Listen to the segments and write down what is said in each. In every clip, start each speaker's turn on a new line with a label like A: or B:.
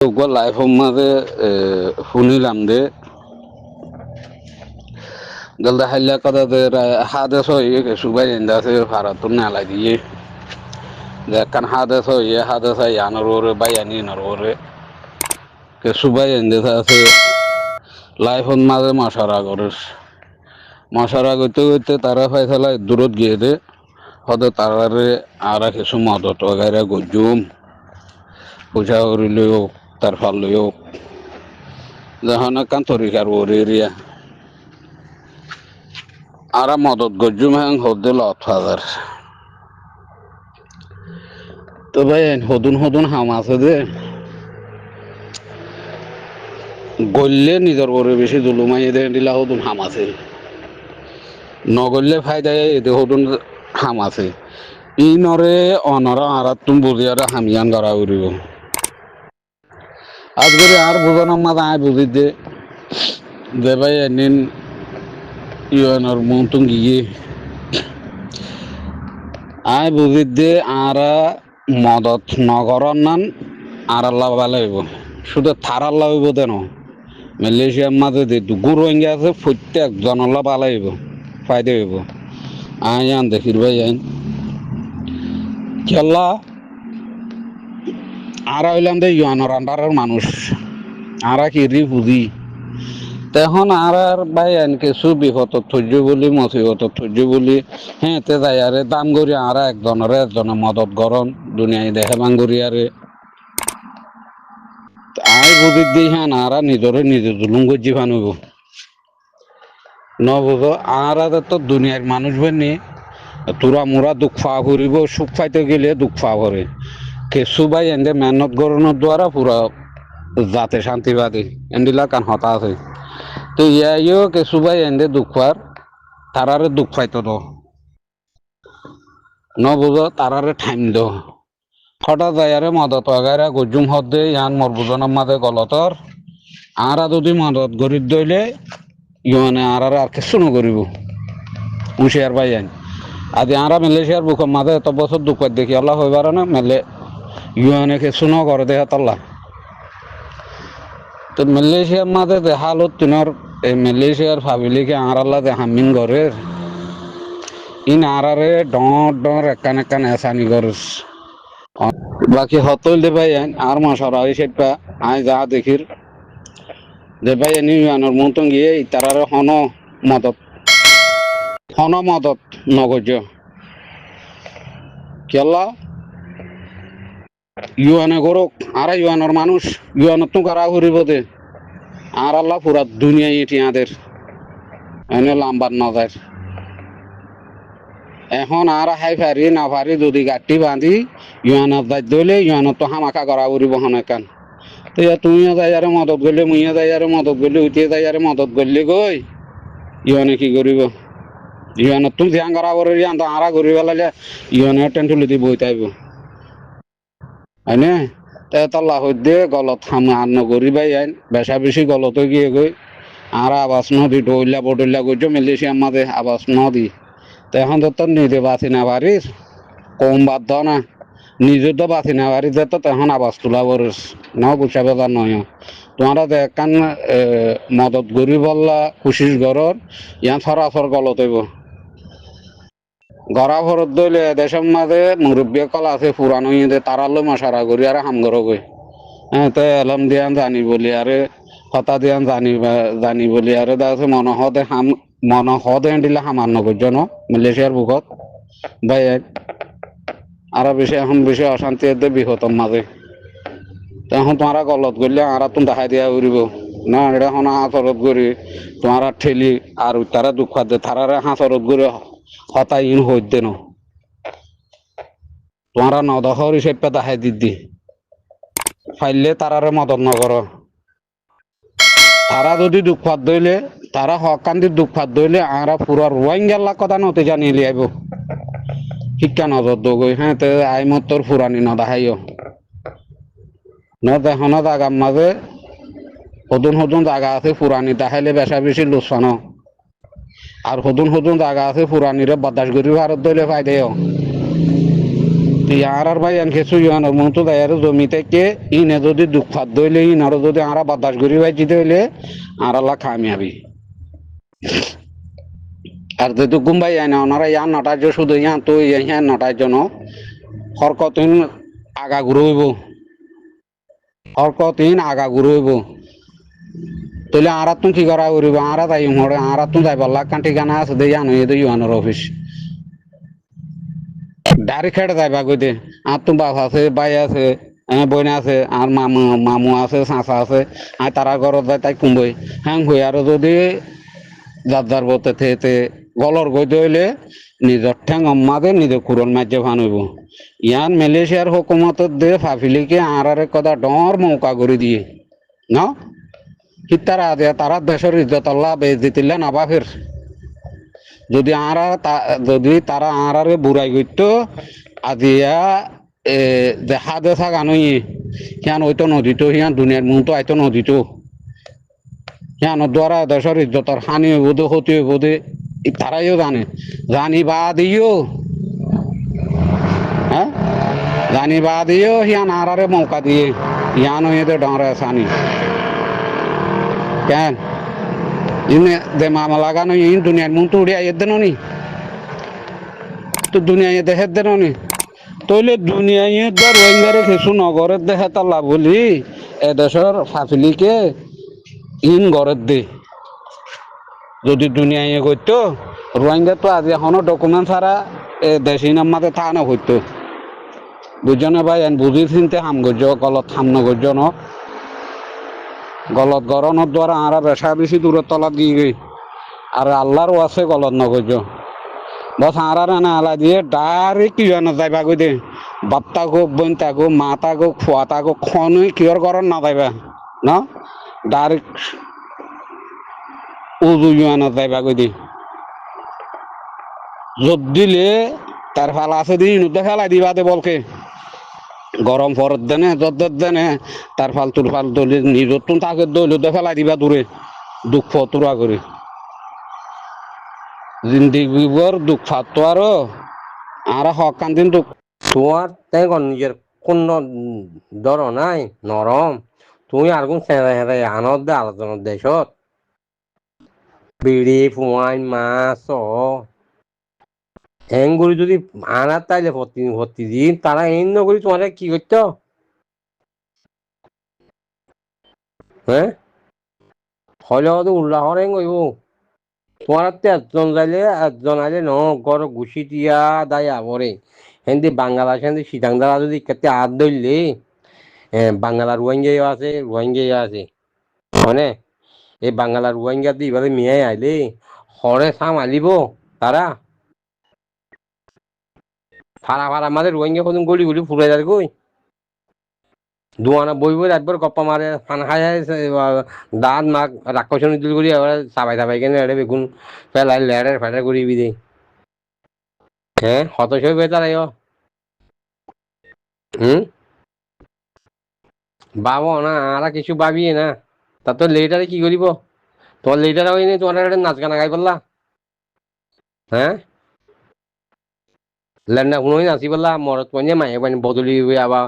A: life মাঝে শুনিলাম দে গলদা হাইলা কথা দে হাদেস হয়ে সুবাই এন্দা আছে ভারত নালা দিয়ে যে কান হাদেস হয়ে হাদেস আনার ওরে বাইয়ানি নার ওরে কে সুবাই এন্দে আছে লাইফ মাঝে মশারা করিস মশারা করতে করতে তারা ফেসলা দূরত গিয়ে দে হয়তো তারারে আর কিছু মদত গাইরা গজুম পূজা করিলেও তার ফাললেও যখন কান তরিকার ওর এরিয়া আর মদত গজুম হ্যাং হদ্দে লত ফাদার তো ভাই হদুন হদুন হাম আছে দে গললে নিজের ওরে বেশি জুলুমাই দে দিলা হদুন হাম আছে নগললে ফায়দায় এতে হদুন হাম আছে ই নরে অনরা আর তুমি বুঝিয়ারে হামিয়ান করা করিব আজ করে আর বুঝানোর মাঝে আয় বুঝি যে ভাই এনিন ইউএনর মন্তুন গিয়ে আয় বুঝি দে আরা মদত নগরর নান আর আল্লাহ ভালো হইব শুধু থার আল্লাহ হইব দেন মালয়েশিয়ার মাঝে যে দুগুর রোহিঙ্গা আছে প্রত্যেক জনল্লা ভালো হইব ফায়দা হইব আয় আন দেখির ভাই আইন খেলা আর হইলাম দে ইউএনর আন্ডারের মানুষ আরা কি রি বুঝি তখন আর ভাই আন কিছু বিপদ থৈর্য বলি মসিবত থৈর্য বলি হ্যাঁ তে যাই আরে দাম করি আর একজনে মদত গরম দুনিয়ায় দেখে বাঙ্গুরি আরে আই বুঝি দিই হ্যাঁ আর নিজরে নিজে জুলুম গজি ফানুব নবুঝ আর তো দুনিয়ার মানুষ বেনি তোরা মোরা দুঃখ পাওয়া করিব সুখ পাইতে গেলে দুঃখ পাওয়া করে কেসু ভাই এনে মেহনত গরণের দ্বারা পুরা জাতে শান্তিবাদী এন্ডিলা কান হতা আছে তো ইয়াইও কেসু ভাই এনে দুঃখ পার তারারে দুঃখ পাইতো তো নবুঝ তারারে ঠাইম দো হঠাৎ যায়ারে মদত আগারে গজুম হদ্দে ইয়ান মোর বুজনের মাঝে গলতর আরা যদি মদত গরিব দইলে ইমানে আর কিছু নকরিব হুঁশিয়ার পাই আইন আদি আরা মালয়েশিয়ার বুকের মাঝে এত বছর দুঃখ দেখি আল্লাহ হইবার না মেলে ইউএনএ কিছু ন করে দেহ তাল্লা তো মালয়েশিয়ার মাঝে যে হালত তিনর এই মালয়েশিয়ার ফাবিলিকে আর আল্লাহ যে হামিন করে ইন আরারে ডর একান একান এসানি করস বাকি হতল দে ভাই আর মশারা ওই সেটা আয় যা দেখির যে ভাই এনি ইউএনর মতন গিয়ে তারারে হন মদত নগজ কেলা ইউএনএ করুক আর ইউএনর মানুষ ইউএন তো করা করিব দে আর আল্লাহ পুরা দুনিয়া এটি আদের এনে লাম্বার না যায় এখন আর হাই ফারি না ফারি যদি গাঠি বাঁধি ইউএনত যাই দইলে ইউএনত তো হামাকা করা করিব হনেকান তো ইয়া তুমিও যাই আরে মদত গলে মুইও যাই আরে মদত গলে উঠিয়ে যাই আরে মদত গলে গই ইউএনে কি করিব ইউএনত তুমি ধ্যান করা করে ইয়ান তো আরা করি পেলাইলে ইউএনে টেন্টুলি দি বইতে আইব হয়নে তাল্লা হইতে গলত হাম আর নগরি বাই আইন বেশা বেশি গলত গিয়ে গই আর আবাস নদী ডইলা বডইলা গইছো মালয়েশিয়ার মাঝে আবাস নদী তো এখন তো নিজে বাঁচি না পারিস কম বাধ্য না নিজে তো বাঁচি না পারিস তো তখন আবাস তোলা পড়িস ন গুছা বেজার নয় তোমারা দেখান মদত গরি বললা কুশিস গরর ইয়ান সরাসর গলত হইব গড়া ভরত দইলে দেশের মাঝে মুরব্বী কল আছে পুরানো ইয়ে তারালো মশারা করি আর হাম গর গই হ্যাঁ তো এলম দিয়ান জানি বলি আরে হতা দিয়ান জানি বলি আরে দাসে মনহদে দিলে হামার নগর্য ন মালয়েশিয়ার বুকত বাই আর বেশি এখন বেশি অশান্তি বিহতম মাঝে এখন তোমারা গলত করলে আর তুমি দেখাই দিয়া উড়িব না এটা এখন হাঁচরত করি তোমারা ঠেলি আর তারা দুঃখ দে তারারে হাঁচরত করে হতাই ইন হইতে ন তোমারা নদখর হিসেবে দেখাই দিদি ফাইলে তারারে মদত নকর তারা যদি দুঃখ দইলে তারা হকান্দি দুঃখ দইলে আর পুরা রোহিঙ্গার কথা নতে জানি লিয়াইব শিক্ষা নজর দগই হ্যাঁ তে আই মতর ফুরানি নদাহাইও ন জাগার মাঝে হদুন জায়গা আছে ফুরানি দেখাইলে বেশা বেশি লোকসান আর হদুন জায়গা আছে ফুরানিরে বদাস করি ভারত দইলে ফায়দেও ইয়ার ভাই আনকে সুইয়ানোর মতো দেয়ার জমি থেকে ইনে যদি দুঃখাত দইলে ইনারও যদি আরা বাতাস ঘুরি বাইছি দইলে আর আল্লাহ কামিয়াবি আর যদি গুম্বাই আয় না ওনারা ইয়ান নটার শুধু ইয়ান তো ইয়ান নটার জন্য হরকতিন আগা ঘুরইব হরকতিন আগা ঘুরইব তাহলে আরা তুমি কি করা করিব আরা তাই মরে আরা তুমি যাই বললা কান ঠিকানা আছে দে ইয়ানো এ ইউয়ানোর অফিস ডাইরেক্ট খেটে যাইবা কই দে আর তুমি বাপ আছে ভাই আছে বইন আছে আর মামু মামু আছে চাচা আছে আর তারা ঘরত যায় তাই কুম্বই হ্যাঁ হই আর যদি যার যার বতে থেতে গলর গই দইলে নিজের ঠ্যাং অম্মাদে নিজের কুরন মাঝে ভানুইব ইয়ান মালয়েশিয়ার হুকুমতত দে ফাফিলিকে আরারে কথা ডর মৌকা করে দিয়ে না হিতারা দেয়া তারা দেশের ইজ্জত আল্লাহ বেজ দিতিলে না বাফের যদি আরা যদি তারা আরারে বুড়াই গইতো আজিয়া দেখা দেখা গানই হিয়ান হইতো নদীতো হিয়ান দুনিয়ার মন তো আইতো নদীতো হিয়ানোর দ্বারা দেশের ইজ্জতর হানি হইব দে ক্ষতি হইব দে তারাইও জানে জানি বা দিও হ্যাঁ জানি বা দিও হিয়ান আরারে মৌকা দিয়ে হিয়ান হইতে ডরে সানি কেন ইনে দে মামা লাগানো ইন দুনিয়ার মন তো উড়িয়া এদেন নি তো দুনিয়া দেখে দেন নি তইলে দুনিয়ায় দর রোহিঙ্গারে কিছু নগরের দেখে তাল্লা বলি এদেশের ফাফিলিকে ইন গড়ের দে যদি দুনিয়ায় করতো রোহিঙ্গা তো আজ এখনো ডকুমেন্ট ছাড়া দেশি নাম্মাতে থানা হইতো বুঝনে ভাই এন বুঝি চিনতে হাম গজ্য গলত হাম নগজ্য ন গলত গরনের দ্বারা আরা বেশা বেশি দূরের তলাত গিয়ে গই আর আল্লাহরও আছে গলত নগজ্য বস আরার না আলা দিয়ে ডাইরেক্ট কি না যাইবা কই দে বাপ্তা গো বইনতা গো মাতা গো খোয়াতা গো খনই কিয়র গরন না যাইবা না ডাইরেক্ট উজু না যাইবা কই দে যোগ দিলে তার ফাল আছে দি নুদে ফেলাই দিবা দে বলকে গরম ফরত দেনে যত দেনে তার ফাল তুর ফাল দলি নিজতুন তাকে দইলুদে ফেলাই দিবা দূরে দুঃখ তুরা করে জিন্দিগিবর দুঃখ ফাতো আর হকান দিন দুঃখ
B: তোমার তাই নিজের কোন ধর নাই নরম তুমি আর কোন সেরা হেরা আনন্দ দে আলোচনার দেশত বিড়ি ফুয়াইন মাছ হেঙ্গুলি যদি আনার তাইলে ভর্তি দিন তারা এই নগরী তোমার কি করত হ্যাঁ হলে হয়তো উল্লাহ হেং হইব তোমার একজন যাইলে একজন আইলে ন গড় ঘুষি দিয়া দায় আবরে হেন্দি বাংলাদেশ হেন্দি সিটাং দ্বারা যদি কেতে হাত ধরলে বাংলার রোহিঙ্গাও আছে মানে এই বাংলার রোহিঙ্গা দিয়ে এবারে মিয়াই আইলে হরে সাম আলিব তারা ফাড়া ফাড়া মাঝে রোহিঙ্গা কদিন গলি গলি ফুরে যায় কই দুয়ানা বই বই একবার গপ্পা মারে ফান খাই দাঁত মাক রাক্ষসন দিল করি এবার চাবাই চাবাই কেনে এড়ে বেগুন পেলাই লেড়ের ফেটার করি বিদে হ্যাঁ হতাশ হয়ে তারাই বাব না আর কিছু ভাবি না তা তোর লেটারে কি করিব তোমার লেটারে হয়নি তোমার নাচ গানা গাই পারলা হ্যাঁ লেন্ডা শুনোই নাচি পারলা মরত পঞ্জে মায়ে পানি বদলি আবার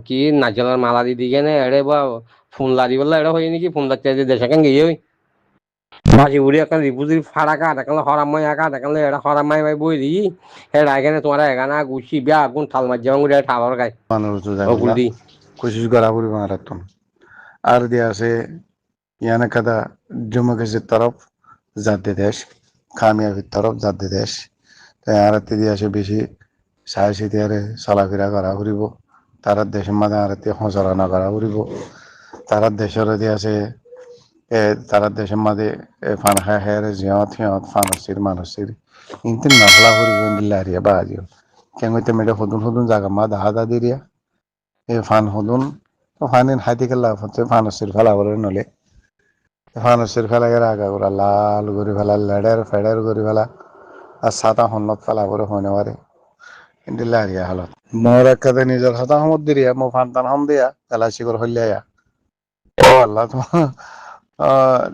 B: কি নাচলার মালা দি দিকে নে এড়ে বা ফোন লাদি পারলা এটা হয় নাকি ফোন লাচ্ছে দেশে কেন গিয়ে ওই বাসি বুড়ি এখন রিপুজি ফাড়া কাট এখন হরামাই কাট এখন এটা হরামাই ভাই বই দি এটা এখানে তোমার এখানে গুছি বিয়া আগুন থাল মার যাবো ঠাবার গাই দি
C: कोशिश करा पूरी वहां तुम আর দিয়ে আছে ইয়ানা কাদা জম্মু কাশ্মীর তরফ জাদ্দে দেশ কামিয়াবির তরফ জাদ্দে দেশ তাই আরতে দিয়ে আসে বেশি সাহসী দিয়ে চলাফেরা করা ফুরিব তার দেশের মাঝে আরতে হঁচরানা করা ফুরিব তার দেশের দিয়ে আছে তার দেশের মাঝে ফান খায় খায় জিয়ত সিয়ত ফানসির মানুষের কিন্তু নকলা ফুরিব দিল্লারিয়া বাজিও কেন মেয়েটা সদুন সদুন জায়গা মা দাহা দা দিরিয়া ফান হদুন ফানিন হাতি খেলা হচ্ছে ফানসির ফেলা করে নলে ফানসির ফেলা গেলে আগা করে লাল করে ফেলা লেডের ফেডের করে ফেলা আর সাদা হন্নত ফেলা করে হইনে পারে কিন্তু লারিয়া হালত মোর একাতে নিজের হাতা সমত দিরিয়া মো ফান্তান হম দিয়া এলাচি করে হইলিয়া ও আল্লাহ তো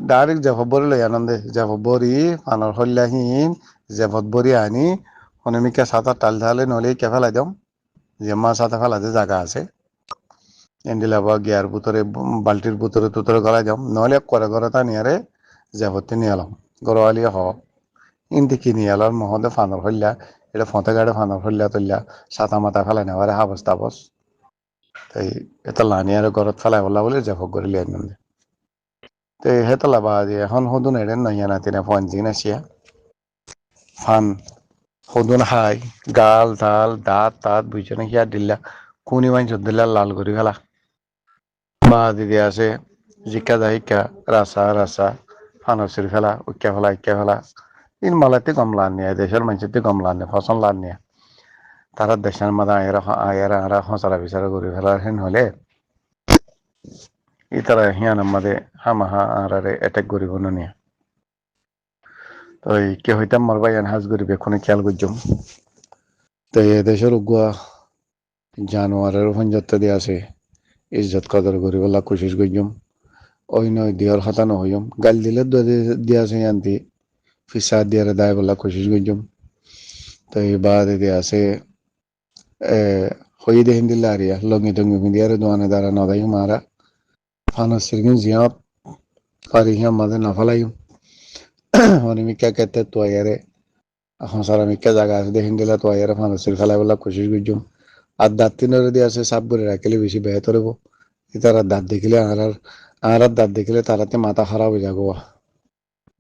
C: ডাইরেক্ট জেফত বরি লই আনন্দে জেফত বরি ফানৰ হইলাহীন জেফত বরি আনি হনে মিকা সাতা টাল ঢালে নলে কে ফেলাই দিম যে মাছ হাতে ফেলাতে জায়গা আছে এন্ডিলা বা গিয়ার ভিতরে বালতির ভিতরে তুতরে গলা যাম নহলে করে ঘরে তা নিয়ারে যাবতে নিয়ে এলাম গরওয়ালি হ ইন্দি কিনি এলার মহদে ফানর হইলা এটা ফতে গাড়ে ফানর হইলা তুললা সাতা মাথা ফেলাই নেওয়ারে হাবস তাবস তাই এটা লানি আর ঘরত ফেলাই বলা বলে যাব করে লিয়ে নিন তো হেতলা বা যে এখন হদুন এড়েন নইয়া না তিনে ফোন জিন আসিয়া ফান হদুন হাই গাল ঝাল দাঁত তাত বুঝছে হিয়া দিল্লা কুনি মাইন দিল্লা লাল করি ফেলা বা দিদি আছে জিকা দা হিকা রাসা রাসা ফানসির ফেলা উক্কা ফেলা ইন মালাতে কম লান নিয়ে দেশের মানুষের কম লান নিয়ে ফসল লান নিয়ে তারা দেশের মাদা আয়েরা আরা হসারা বিচারা করি ফেলার হেন হলে ই তারা হিয়ান আমাদের হামাহা আরে অ্যাটাক করিব না নিয়ে তো কে হইতাম মারবাই হাজ করিবে কোনো খেয়াল করছম তো এদেশের উগুয়া জানোয়ারের পঞ্জত্ব দিয়ে আছে ইজ্জত কদর করি বলা কোশিশ করছম ওই নয় দিয়ার হতানো হইম গাল দিলে দিয়া আছে আনতি ফিসা দিয়ারে দায় বলা কোশিশ করছম তো এই বাদ দিয়ে আছে হই দেহিন দিল্লা আরিয়া লঙ্গি টঙ্গি পিন্দিয়ারে দোয়ানে দ্বারা নদাই মারা ফানা সিরগিন জিয়াত পারি হিয়া মাঝে নাফালাইম অনিমিকা কেতে তোয়ারে এখন সারা মিকা জায়গা আছে দেখিন দিলে তোয়ারে ফানা সির ফেলাই বলা কোশিশ করছম আর দাঁত তিনরে দিয়ে আছে সাপ করে রাখিলে বেশি বেহতর হবো তারা দাঁত দেখিলে আর দাঁত দেখিলে তারাতে মাথা খারাপ হয়ে যাবো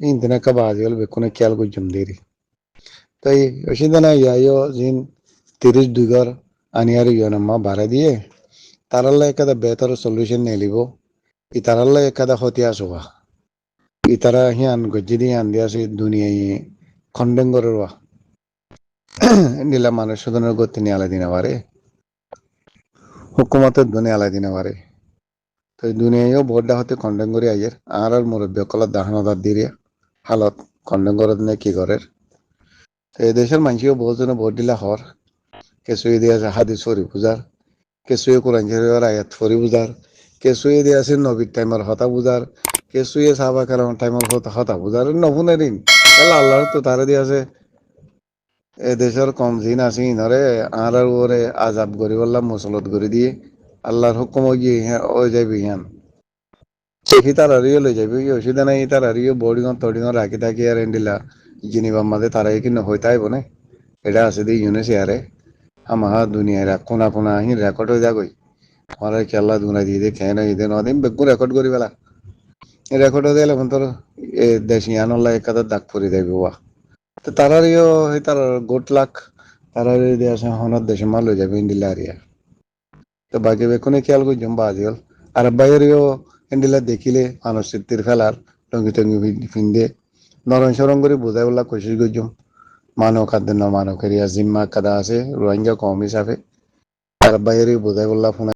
C: ইন্দিনা কা বাজি হল বেকুনে খেয়াল করছম দেরি তাই অসুবিধা নাই যাইও জিন 32 ঘর আনিয়ার ইয়নাম্মা ভাড়া দিয়ে তারাল্লা একাদা বেহতর সলিউশন নিয়ে লিব ই তারাল্লা একাদা হতে আসবা ই তারা হিয়ান গজ্জি দিয়ে আন দিয়ে আসে দুনিয়ায় খন্ডন করবা নিলা মানুষ সুদনের গতি নিয়ে আলাদা দিনে পারে হুকুমতের দুনিয়া আলাদা দিনে পারে তো দুনিয়ায়ও ভোটটা হতে খন্ডন করে আইয়ের আর মুরব্বী কলার দাহানদার দিয়ে হালত খন্ডন করার নিয়ে কি করের তো এই দেশের মানুষও বহু জনে ভোট দিলা হর কিছুই দিয়ে আছে হাদিস ফরি বুঝার কিছুই কোরআন শরীফের আয়াত ফরি বুঝার কিছুই দিয়ে আছে নবীর টাইমের হতা বুঝার কিছুই সাহাবা কালামের টাইমের হতা বুঝার নফুনের দিন আল্লাহর তো তারা দিয়ে আছে এ দেশের কম জিন আছে ইনরে আর ওরে আজাব করি বললাম মুসলত করে দিয়ে আল্লাহর হুকুম গিয়ে ও যাইবি হিয়ান সে তার হারিয়ে লই যাবি অসুবিধা নাই তার হারিয়ে বোর্ডিং তডিং রাখি থাকি আর এন্ডিলা জিনিবার মাঝে তারাই কিন্তু হইতে আইব না এটা আছে দি ইউনিস ইয়ারে আমাহা দুনিয়ার কোনা কোনা আহি রেকর্ড হয়ে যাগই আমার খেলা দুনা দিয়ে দিয়ে খেয়ে না ইদে নদিন বেগু রেকর্ড করি বেলা রেকর্ড হয়ে গেলে তোর দেশ ইয়ানল্লা একাদা দাগ পরি যাইব ওয়া তো তারারিও তার গোট লাখ তারার দেশ হনার দেশে মাল হয়ে যাবে ইন্ডিলা আরিয়া তো বাকি বেকুনে খেয়াল করছম বাজিল আর বাইরেও ইন্ডিলা দেখিলে আনুষ্ঠানিক ফেলার টঙ্গি টঙ্গি ফিন্দে নরম সরম করে বোঝাই বলা কোশিশ করছম মানব খাদ্য ন মানব করিয়া জিম্মা কাদা আছে রোহিঙ্গা কম হিসাবে আর বাইরে বোঝাই বললা ফোন